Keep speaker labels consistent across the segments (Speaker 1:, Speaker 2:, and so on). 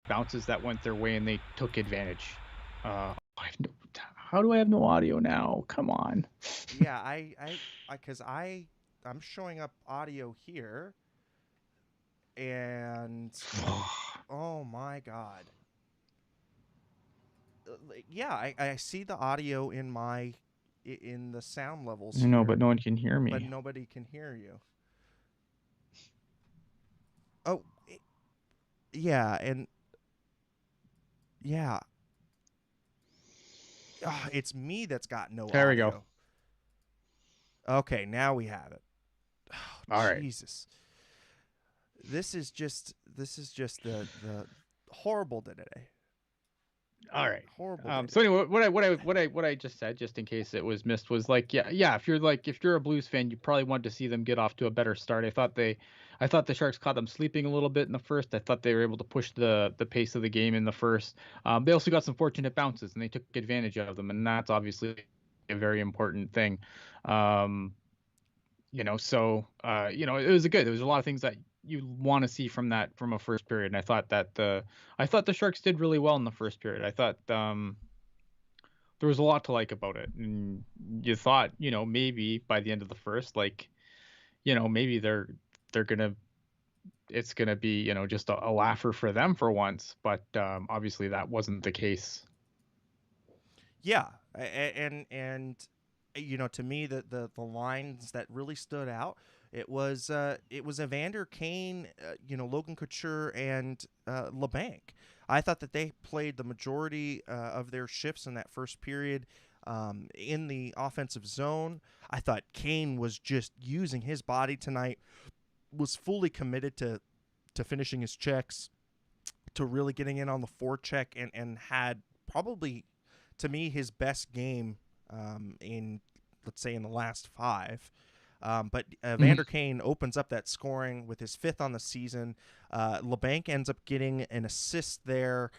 Speaker 1: bounces that went their way and they took advantage. How do I have no audio now? Come on.
Speaker 2: Yeah, because I'm showing up audio here, and oh my god, yeah, I see the audio in in the sound levels
Speaker 1: No, but
Speaker 2: here,
Speaker 1: no one can hear
Speaker 2: but
Speaker 1: me.
Speaker 2: nobody can hear you. Oh, yeah, and yeah, it's me that's got no
Speaker 1: There we go.
Speaker 2: audio. Okay, now we have it. Oh,
Speaker 1: All right.
Speaker 2: Jesus. This is just the horrible day today.
Speaker 1: All right.
Speaker 2: Horrible day
Speaker 1: So
Speaker 2: today.
Speaker 1: anyway, what I just said, just in case it was missed, was like, yeah. If you're a Blues fan, you probably wanted to see them get off to a better start. I thought the Sharks caught them sleeping a little bit in the first. I thought they were able to push the pace of the game in the first. They also got some fortunate bounces, and they took advantage of them, and that's obviously a very important thing. Um, it was good. There was a lot of things that you want to see from a first period. And I thought the Sharks did really well in the first period. I thought there was a lot to like about it. And you thought, maybe by the end of the first, like, maybe they're gonna it's gonna be, just a laugher for them for once. But obviously that wasn't the case.
Speaker 2: Yeah, and to me the lines that really stood out, it was Evander Kane, Logan Couture and LeBanc. I thought that they played the majority of their shifts in that first period in the offensive zone. I thought Kane was just using his body tonight, was fully committed to finishing his checks, to really getting in on the forecheck, and had probably, to me, his best game in, let's say, in the last five. But Vander Kane opens up that scoring with his fifth on the season. LeBanc ends up getting an assist there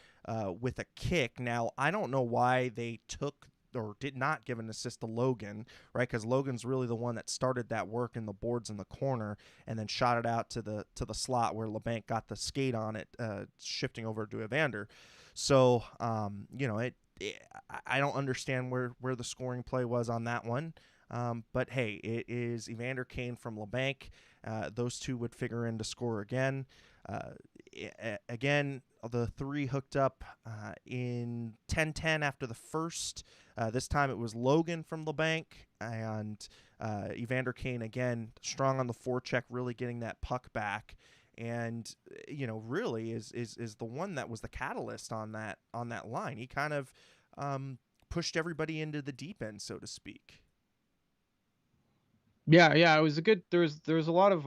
Speaker 2: with a kick. Now, I don't know why they took or did not give an assist to Logan, right? Because Logan's really the one that started that work in the boards in the corner, and then shot it out to the slot where LeBanc got the skate on it, shifting over to Evander. So, I don't understand where the scoring play was on that one. But hey, it is Evander Kane from LeBanc. Those two would figure in to score again. Uh, Again, the three hooked up in 10-10 after the first. This time it was Logan from LeBanc and Evander Kane again, strong on the forecheck, really getting that puck back. And really is the one that was the catalyst on that line. He kind of pushed everybody into the deep end, so to speak.
Speaker 1: Yeah, it was a good. There was a lot of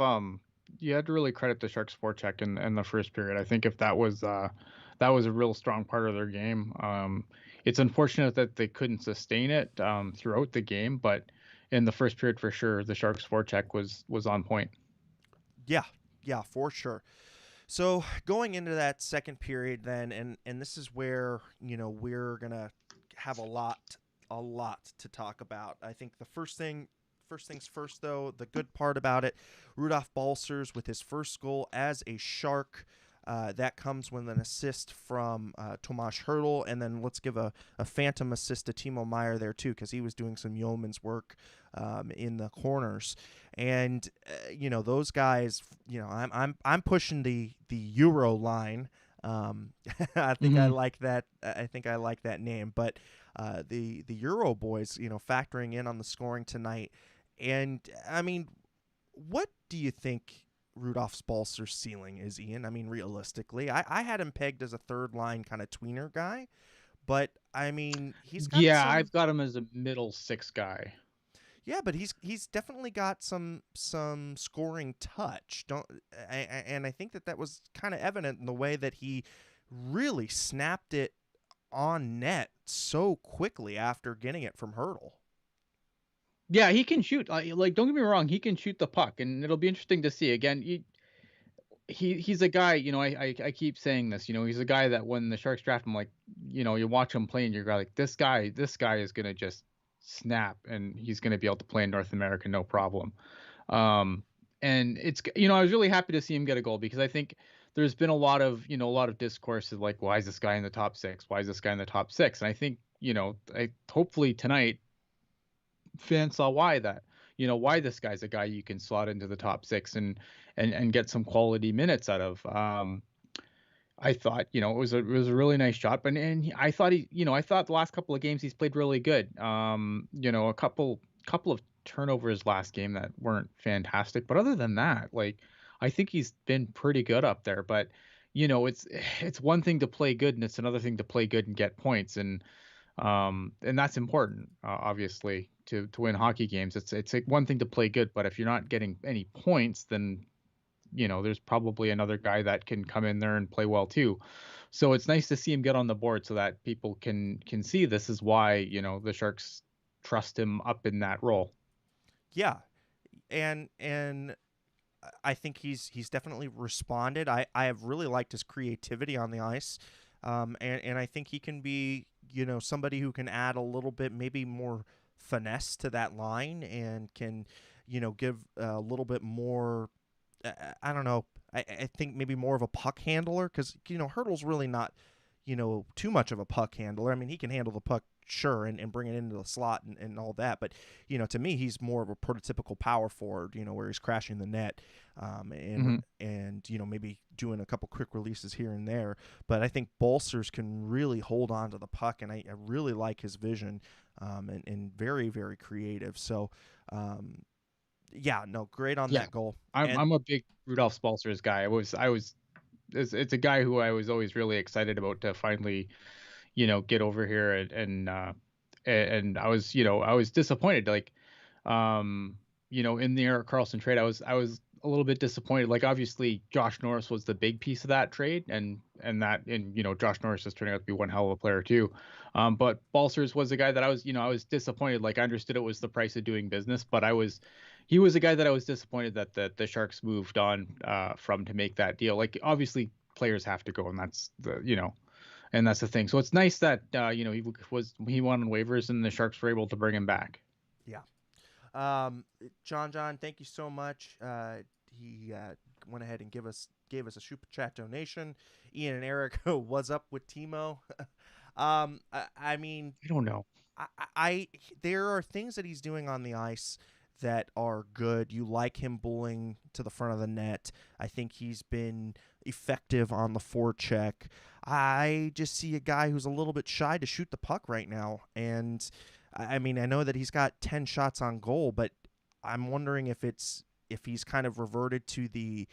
Speaker 1: You had to really credit the Sharks forecheck in the first period. I think if that was a real strong part of their game. It's unfortunate that they couldn't sustain it throughout the game, but in the first period for sure, the Sharks forecheck was on point.
Speaker 2: Yeah, yeah, for sure. So going into that second period, then, and this is where we're gonna have a lot to talk about. I think first things first, though, the good part about it, Rudolph Balcers with his first goal as a Shark. That comes with an assist from Tomas Hertl, and then let's give a phantom assist to Timo Meyer there too, because he was doing some yeoman's work in the corners. And those guys, I'm pushing the Euro line. I think I
Speaker 1: Hmm.
Speaker 2: like that. I think I like that name, but the Euro boys, factoring in on the scoring tonight. And I mean, what do you think Rudolph Balcer's ceiling is, Ian? I mean, realistically, I had him pegged as a third line kind of tweener guy, but I mean, he's got
Speaker 1: Yeah,
Speaker 2: some.
Speaker 1: I've got him as a middle six guy.
Speaker 2: Yeah, but he's definitely got some scoring touch. Don't and I think that was kind of evident in the way that he really snapped it on net so quickly after getting it from Hurdle.
Speaker 1: Yeah, he can shoot. Like, don't get me wrong, he can shoot the puck, and it'll be interesting to see. Again, he's a guy. I keep saying this. He's a guy that when the Sharks draft him, like, you watch him play, and you're like, this guy is gonna just snap, and he's gonna be able to play in North America no problem. Um, and I was really happy to see him get a goal because I think there's been a lot of, a lot of discourse of like, why is this guy in the top six? Why is this guy in the top six? And I think, hopefully tonight fans saw why that, why this guy's a guy you can slot into the top six and get some quality minutes out of. I thought, it was a really nice shot, but I thought I thought the last couple of games he's played really good. A couple of turnovers last game that weren't fantastic, but other than that, like I think he's been pretty good up there. But it's one thing to play good, and it's another thing to play good and get points, and that's important, obviously, to win hockey games. It's like one thing to play good, but if you're not getting any points, then there's probably another guy that can come in there and play well too. So it's nice to see him get on the board so that people can see this is why, the Sharks trust him up in that role.
Speaker 2: Yeah. And I think he's definitely responded. I have really liked his creativity on the ice. And I think he can be, somebody who can add a little bit, maybe more finesse to that line and can, give a little bit more, I don't know. I think maybe more of a puck handler because, Hurdle's really not, too much of a puck handler. I mean, he can handle the puck, sure, and bring it into the slot and all that. But, to me, he's more of a prototypical power forward, where he's crashing the net and maybe doing a couple quick releases here and there. But I think Balcers can really hold on to the puck, and I really like his vision and very, very creative. So, yeah, no, great on that goal.
Speaker 1: I'm a big Rudolph Balcers guy. It's a guy who I was always really excited about to finally, get over here and I was disappointed. Like, in the Erik Karlsson trade, I was a little bit disappointed. Like, obviously Josh Norris was the big piece of that trade, and Josh Norris is turning out to be one hell of a player too. But Balcers was a guy that I was disappointed. Like, I understood it was the price of doing business, but he was a guy that I was disappointed that the Sharks moved on from to make that deal. Like, obviously players have to go, and that's the thing. So it's nice that he won on waivers and the Sharks were able to bring him back.
Speaker 2: Yeah. John, thank you so much. He went ahead and gave us a super chat donation. Ian and Erik, what's up with Timo? I mean,
Speaker 1: I don't know.
Speaker 2: I there are things that he's doing on the ice that are good. You like him bullying to the front of the net. I think he's been effective on the forecheck. I just see a guy who's a little bit shy to shoot the puck right now. And I mean, I know that he's got 10 shots on goal, but I'm wondering if he's kind of reverted to the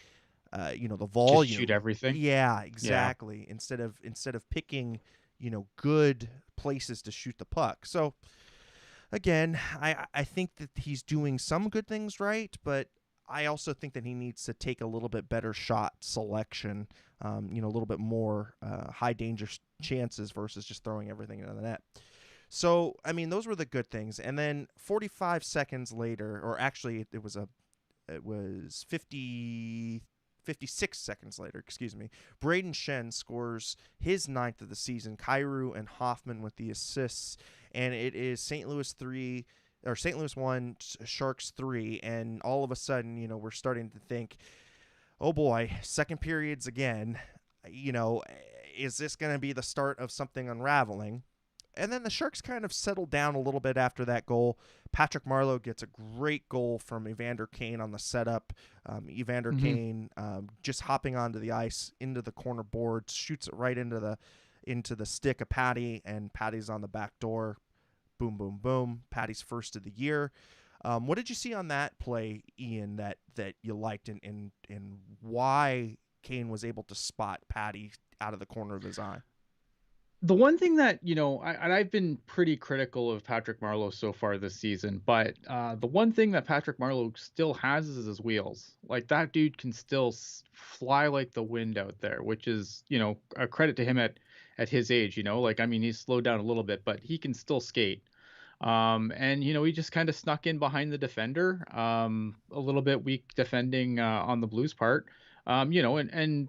Speaker 2: the volume.
Speaker 1: Just shoot everything.
Speaker 2: Yeah, exactly. Yeah. Instead of picking, good places to shoot the puck. So again, I think that he's doing some good things right, but I also think that he needs to take a little bit better shot selection, a little bit more high danger chances versus just throwing everything into the net. So, I mean, those were the good things. And then 45 seconds later, or actually it was 56 seconds later, excuse me, Braden Shen scores his 9th of the season. Kyrou and Hoffman with the assists, and it is St. Louis 1, Sharks 3, and all of a sudden, we're starting to think, oh boy, second periods again. Is this going to be the start of something unraveling? And then the Sharks kind of settled down a little bit after that goal. Patrick Marleau gets a great goal from Evander Kane on the setup. Evander Kane just hopping onto the ice into the corner board, shoots it right into the stick of Patty, and Patty's on the back door. Boom, boom, boom. Patty's first of the year. What did you see on that play, Ian, that you liked, and why Kane was able to spot Patty out of the corner of his eye?
Speaker 1: The one thing that, I've been pretty critical of Patrick Marleau so far this season, but the one thing that Patrick Marleau still has is his wheels. Like, that dude can still fly like the wind out there, which is, a credit to him at his age, like, I mean, he's slowed down a little bit, but he can still skate. And, he just kind of snuck in behind the defender, a little bit weak defending on the Blues part, and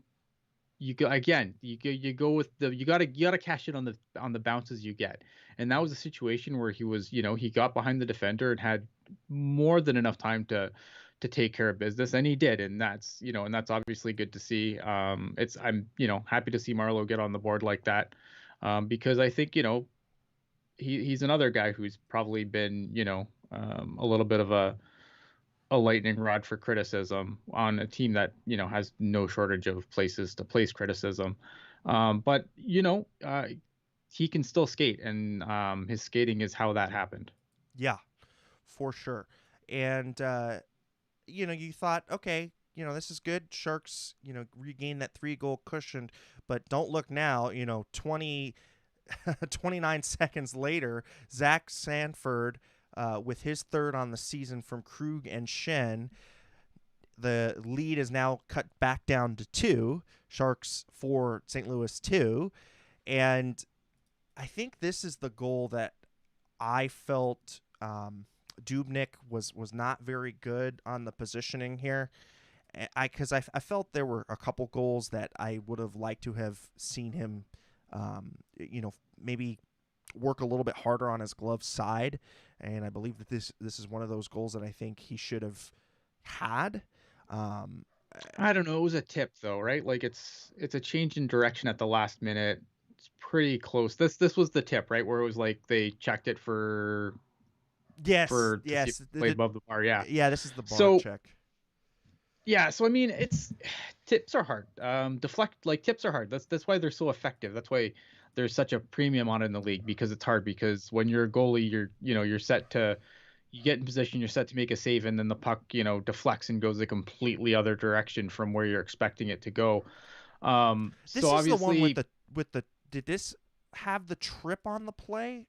Speaker 1: you go again. You go with you gotta cash it on the bounces you get, and that was a situation where he was he got behind the defender and had more than enough time to to take care of business, and he did, and that's obviously good to see. I'm happy to see Marleau get on the board like that, because I think he's another guy who's probably been a little bit of a lightning rod for criticism on a team that has no shortage of places to place criticism. But he can still skate, and his skating is how that happened.
Speaker 2: Yeah, for sure. And you thought, okay, this is good. Sharks, regain that 3-goal cushion, but don't look now. 29 seconds later, Zach Sanford, with his third on the season from Krug and Schenn. The lead is now cut back down to 2. Sharks 4, St. Louis 2. And I think this is the goal that I felt Dubnyk was not very good on the positioning here. Because I felt there were a couple goals that I would have liked to have seen him, maybe work a little bit harder on his glove side. And I believe that this is one of those goals that I think he should have had.
Speaker 1: I don't know. It was a tip though, right? Like it's a change in direction at the last minute. It's pretty close. This was the tip, right? Where it was like they checked it for
Speaker 2: yes,
Speaker 1: to see if it played above the bar. Yeah.
Speaker 2: Yeah, this is the bar
Speaker 1: So
Speaker 2: check.
Speaker 1: yeah, so I mean, tips are hard. Tips are hard. That's why they're so effective. That's why there's such a premium on it in the league, because it's hard, because when you're a goalie, you're set to, you get in position, you're set to make a save, and then the puck, deflects and goes a completely other direction from where you're expecting it to go.
Speaker 2: This
Speaker 1: so
Speaker 2: is
Speaker 1: obviously
Speaker 2: the one with the did this have the trip on the play?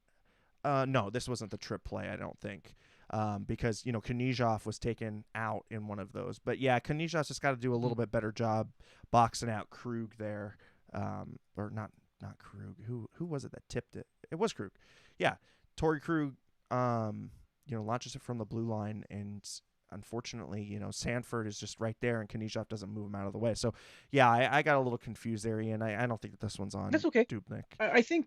Speaker 2: No, this wasn't the trip play, I don't think. Because Knyzhov was taken out in one of those. But yeah, Knyzhov's just got to do a little bit better job boxing out Krug there. Or not Krug. Who was it that tipped it? It was Krug. Yeah, Torrey Krug launches it from the blue line, and unfortunately, Sanford is just right there, and Knyzhov doesn't move him out of the way. So, yeah, I got a little confused there, Ian. I don't think that this one's on.
Speaker 1: That's okay.
Speaker 2: Dubnyk.
Speaker 1: I think,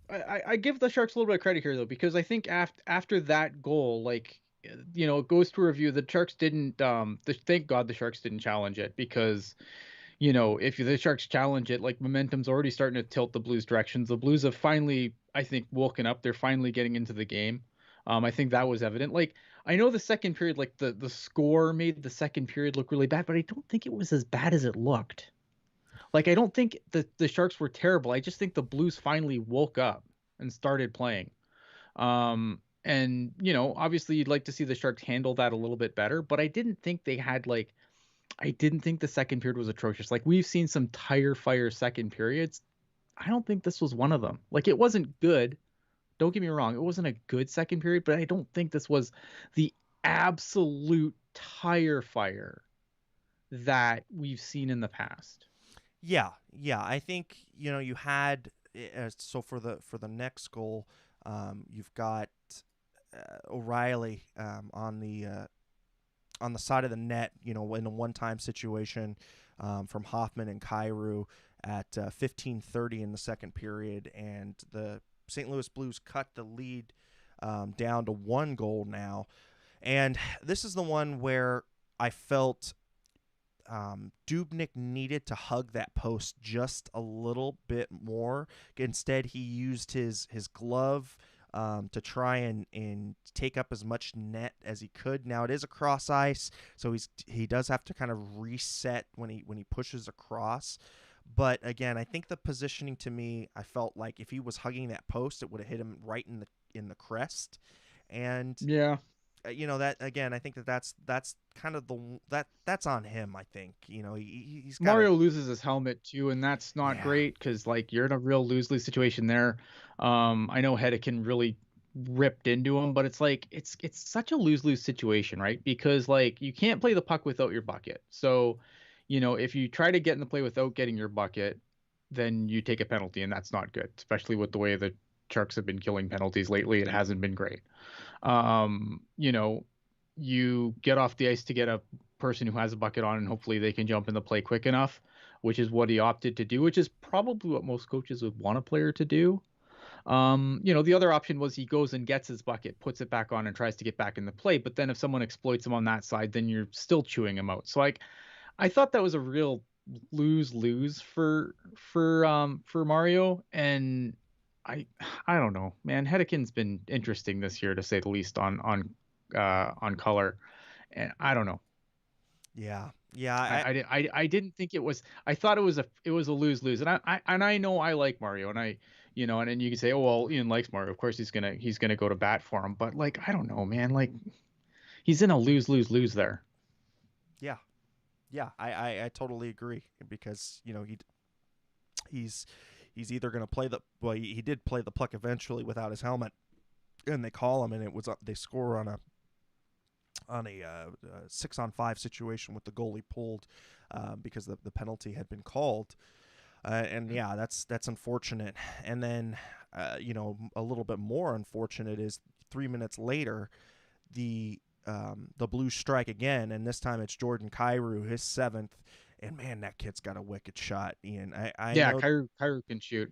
Speaker 1: I give the Sharks a little bit of credit here though, because I think after that goal, it goes to review. The Sharks didn't. Thank God the Sharks didn't challenge it, because if the Sharks challenge it, like, momentum's already starting to tilt the Blues' directions. The Blues have finally, I think, woken up. They're finally getting into the game. I think that was evident. Like, I know the second period, like the score made the second period look really bad, but I don't think it was as bad as it looked. Like, I don't think the Sharks were terrible. I just think the Blues finally woke up and started playing. And obviously you'd like to see the Sharks handle that a little bit better, but I didn't think they had I didn't think the second period was atrocious. Like, we've seen some tire fire second periods. I don't think this was one of them. Like, it wasn't good. Don't get me wrong. It wasn't a good second period, but I don't think this was the absolute tire fire that we've seen in the past.
Speaker 2: Yeah. I think you had so for the next goal, you've got O'Reilly on the side of the net, in a one-time situation from Hoffman and Kyrou at 15:30 in the second period, and the St. Louis Blues cut the lead down to 1 goal now. And this is the one where I felt Dubnyk needed to hug that post just a little bit more. Instead, he used his glove to try and take up as much net as he could. Now, it is across ice, so he does have to kind of reset when he pushes across. But again, I think the positioning, to me, I felt like if he was hugging that post, it would have hit him right in the crest. And
Speaker 1: yeah,
Speaker 2: that again, I think that's kind of that's on him. I think he's
Speaker 1: Mario loses his helmet too, and that's not great, because you're in a real lose-lose situation there. I know Hedeken really ripped into him, but it's such a lose-lose situation, right? Because you can't play the puck without your bucket. So if you try to get in the play without getting your bucket, then you take a penalty, and that's not good, especially with the way the Sharks have been killing penalties lately. It hasn't been great. You get off the ice to get a person who has a bucket on, and hopefully they can jump in the play quick enough, which is what he opted to do, which is probably what most coaches would want a player to do. The other option was he goes and gets his bucket, puts it back on, and tries to get back in the play. But then if someone exploits him on that side, then you're still chewing him out. So like, I thought that was a real lose lose for Mario, and I I don't know, man. Hedekin's been interesting this year to say the least on color, and I don't know.
Speaker 2: Yeah, yeah.
Speaker 1: I didn't think it was. I thought it was a lose lose, and I know I like Mario, and and then you can say, oh well, Ian likes Mario, of course he's gonna go to bat for him, but like I don't know, man, like he's in a lose lose lose there.
Speaker 2: Yeah, yeah. I totally agree because he's he's either going to play the well he did play the puck eventually without his helmet, and they call him, and it was they score on a 6-on-5 situation with the goalie pulled because the penalty had been called. And yeah, that's unfortunate. And then, a little bit more unfortunate is 3 minutes later, the Blues strike again, and this time it's Jordan Kyrou, his seventh. And man, that kid's got a wicked shot, Ian. I
Speaker 1: Yeah,
Speaker 2: know,
Speaker 1: Kyrie can shoot.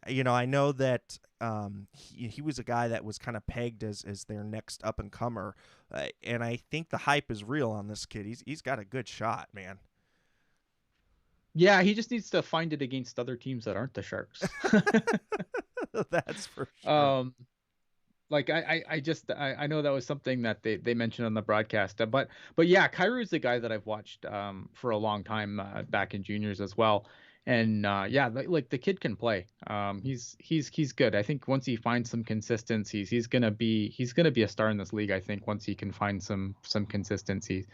Speaker 2: I know that he was a guy that was kind of pegged as their next up and comer, and I think the hype is real on this kid. He's got a good shot, man.
Speaker 1: Yeah, he just needs to find it against other teams that aren't the Sharks.
Speaker 2: That's for sure.
Speaker 1: um, like I know that was something that they mentioned on the broadcast, but yeah, Kairu's the guy that I've watched for a long time back in juniors as well, and yeah, like the kid can play. He's good. I think once he finds some consistencies, he's gonna be a star in this league. I think once he can find some consistencies.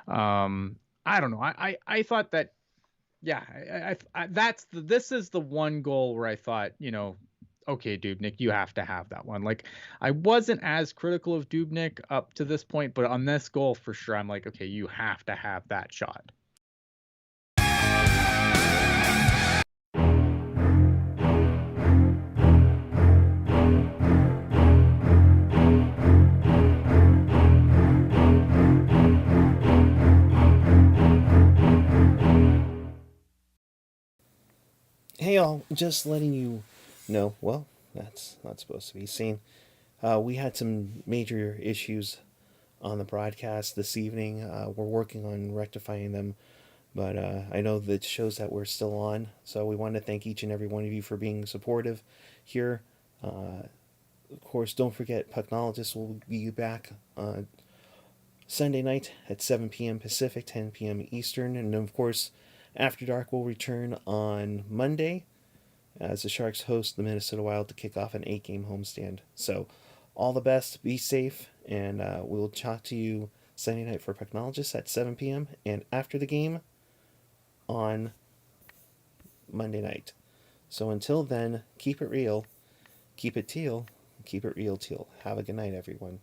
Speaker 1: I don't know. I thought that yeah, this is the one goal where I thought, okay, Dubnik, you have to have that one. Like, I wasn't as critical of Dubnik up to this point, but on this goal for sure, I'm like, okay, you have to have that shot.
Speaker 3: Hey all, just letting you know, well, that's not supposed to be seen. We had some major issues on the broadcast this evening. We're working on rectifying them, but I know that shows that we're still on. So we want to thank each and every one of you for being supportive here. Of course, don't forget, Pucknologists will be back Sunday night at 7 p.m. Pacific, 10 p.m. Eastern. And of course, After Dark will return on Monday as the Sharks host the Minnesota Wild to kick off an 8-game homestand. So, all the best, be safe, and we'll talk to you Sunday night for Pucknologists at 7 p.m. and after the game on Monday night. So, until then, keep it real, keep it teal, keep it real, teal. Have a good night, everyone.